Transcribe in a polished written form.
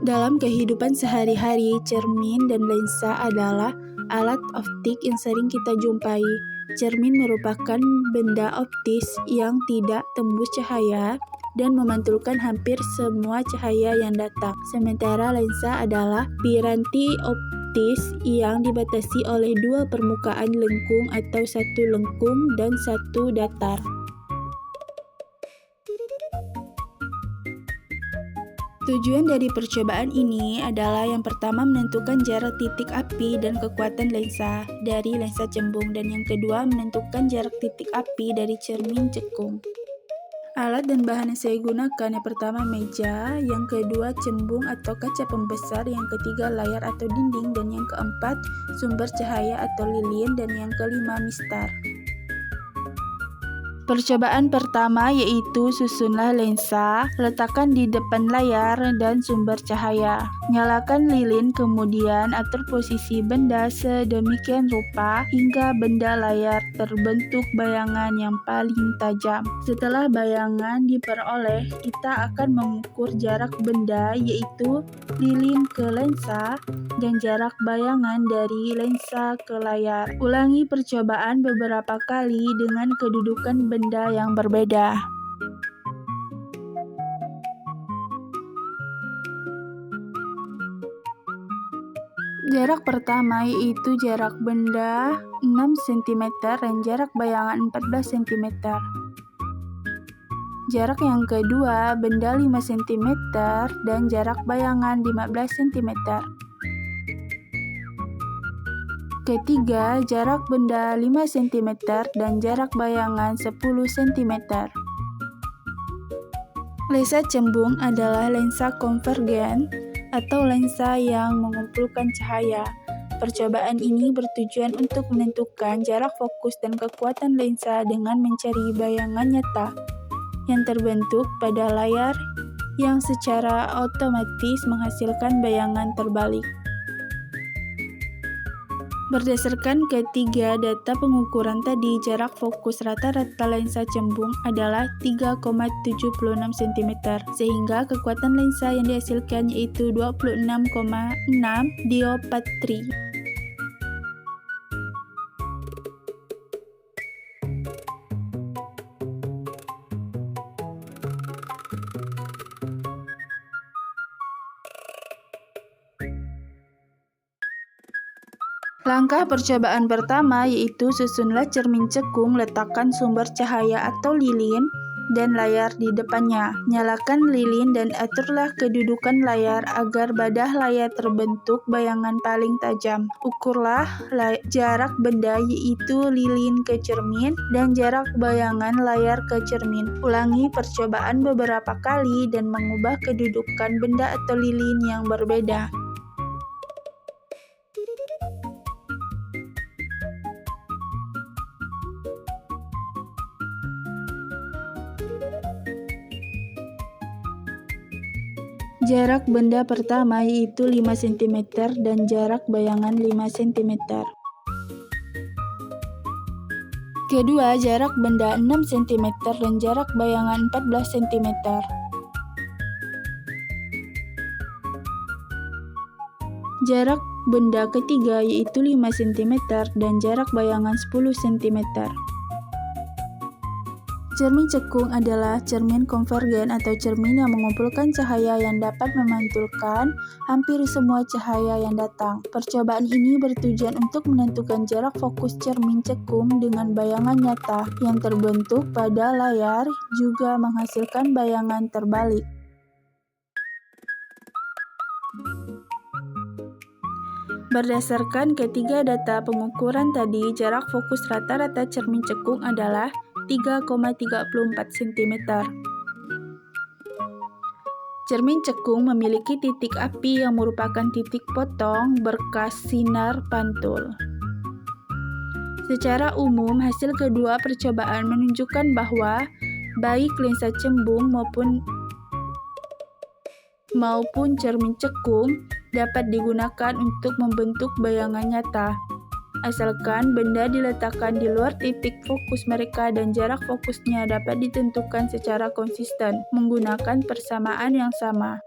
Dalam kehidupan sehari-hari, cermin dan lensa adalah alat optik yang sering kita jumpai. Cermin merupakan benda optis yang tidak tembus cahaya dan memantulkan hampir semua cahaya yang datang. Sementara lensa adalah piranti optis yang dibatasi oleh dua permukaan lengkung atau satu lengkung dan satu datar. Tujuan dari percobaan ini adalah yang pertama menentukan jarak titik api dan kekuatan lensa dari lensa cembung, dan yang kedua menentukan jarak titik api dari cermin cekung. Alat dan bahan yang saya gunakan, yang pertama meja, yang kedua cembung atau kaca pembesar, yang ketiga layar atau dinding, dan yang keempat sumber cahaya atau lilin, dan yang kelima mistar. Percobaan pertama yaitu susunlah lensa, letakkan di depan layar dan sumber cahaya. Nyalakan lilin, kemudian atur posisi benda sedemikian rupa hingga benda layar terbentuk bayangan yang paling tajam. Setelah bayangan diperoleh, kita akan mengukur jarak benda yaitu lilin ke lensa dan jarak bayangan dari lensa ke layar. Ulangi percobaan beberapa kali dengan kedudukan benda yang berbeda. Jarak pertama yaitu jarak benda 6 cm dan jarak bayangan 14 cm. Jarak yang kedua benda 5 cm dan jarak bayangan 15 cm. Ketiga, jarak benda 5 cm dan jarak bayangan 10 cm. Lensa cembung adalah lensa konvergen atau lensa yang mengumpulkan cahaya. Percobaan ini bertujuan untuk menentukan jarak fokus dan kekuatan lensa dengan mencari bayangan nyata yang terbentuk pada layar yang secara otomatis menghasilkan bayangan terbalik. Berdasarkan ketiga data pengukuran tadi, jarak fokus rata-rata lensa cembung adalah 3,76 cm, sehingga kekuatan lensa yang dihasilkan yaitu 26,6 dioptri. Langkah percobaan pertama yaitu susunlah cermin cekung, letakkan sumber cahaya atau lilin dan layar di depannya. Nyalakan lilin dan aturlah kedudukan layar agar badah layar terbentuk bayangan paling tajam. Ukurlah jarak benda yaitu lilin ke cermin dan jarak bayangan layar ke cermin. Ulangi percobaan beberapa kali dan mengubah kedudukan benda atau lilin yang berbeda. Jarak benda pertama yaitu 5 cm dan jarak bayangan 5 cm. Kedua, jarak benda 6 cm dan jarak bayangan 14 cm. Jarak benda ketiga yaitu 5 cm dan jarak bayangan 10 cm. Cermin cekung adalah cermin konvergen atau cermin yang mengumpulkan cahaya yang dapat memantulkan hampir semua cahaya yang datang. Percobaan ini bertujuan untuk menentukan jarak fokus cermin cekung dengan bayangan nyata yang terbentuk pada layar, juga menghasilkan bayangan terbalik. Berdasarkan ketiga data pengukuran tadi, jarak fokus rata-rata cermin cekung adalah 3,34 cm. Cermin cekung memiliki titik api yang merupakan titik potong berkas sinar pantul. Secara umum, hasil kedua percobaan menunjukkan bahwa baik lensa cembung maupun cermin cekung dapat digunakan untuk membentuk bayangan nyata, asalkan benda diletakkan di luar titik fokus mereka dan jarak fokusnya dapat ditentukan secara konsisten menggunakan persamaan yang sama.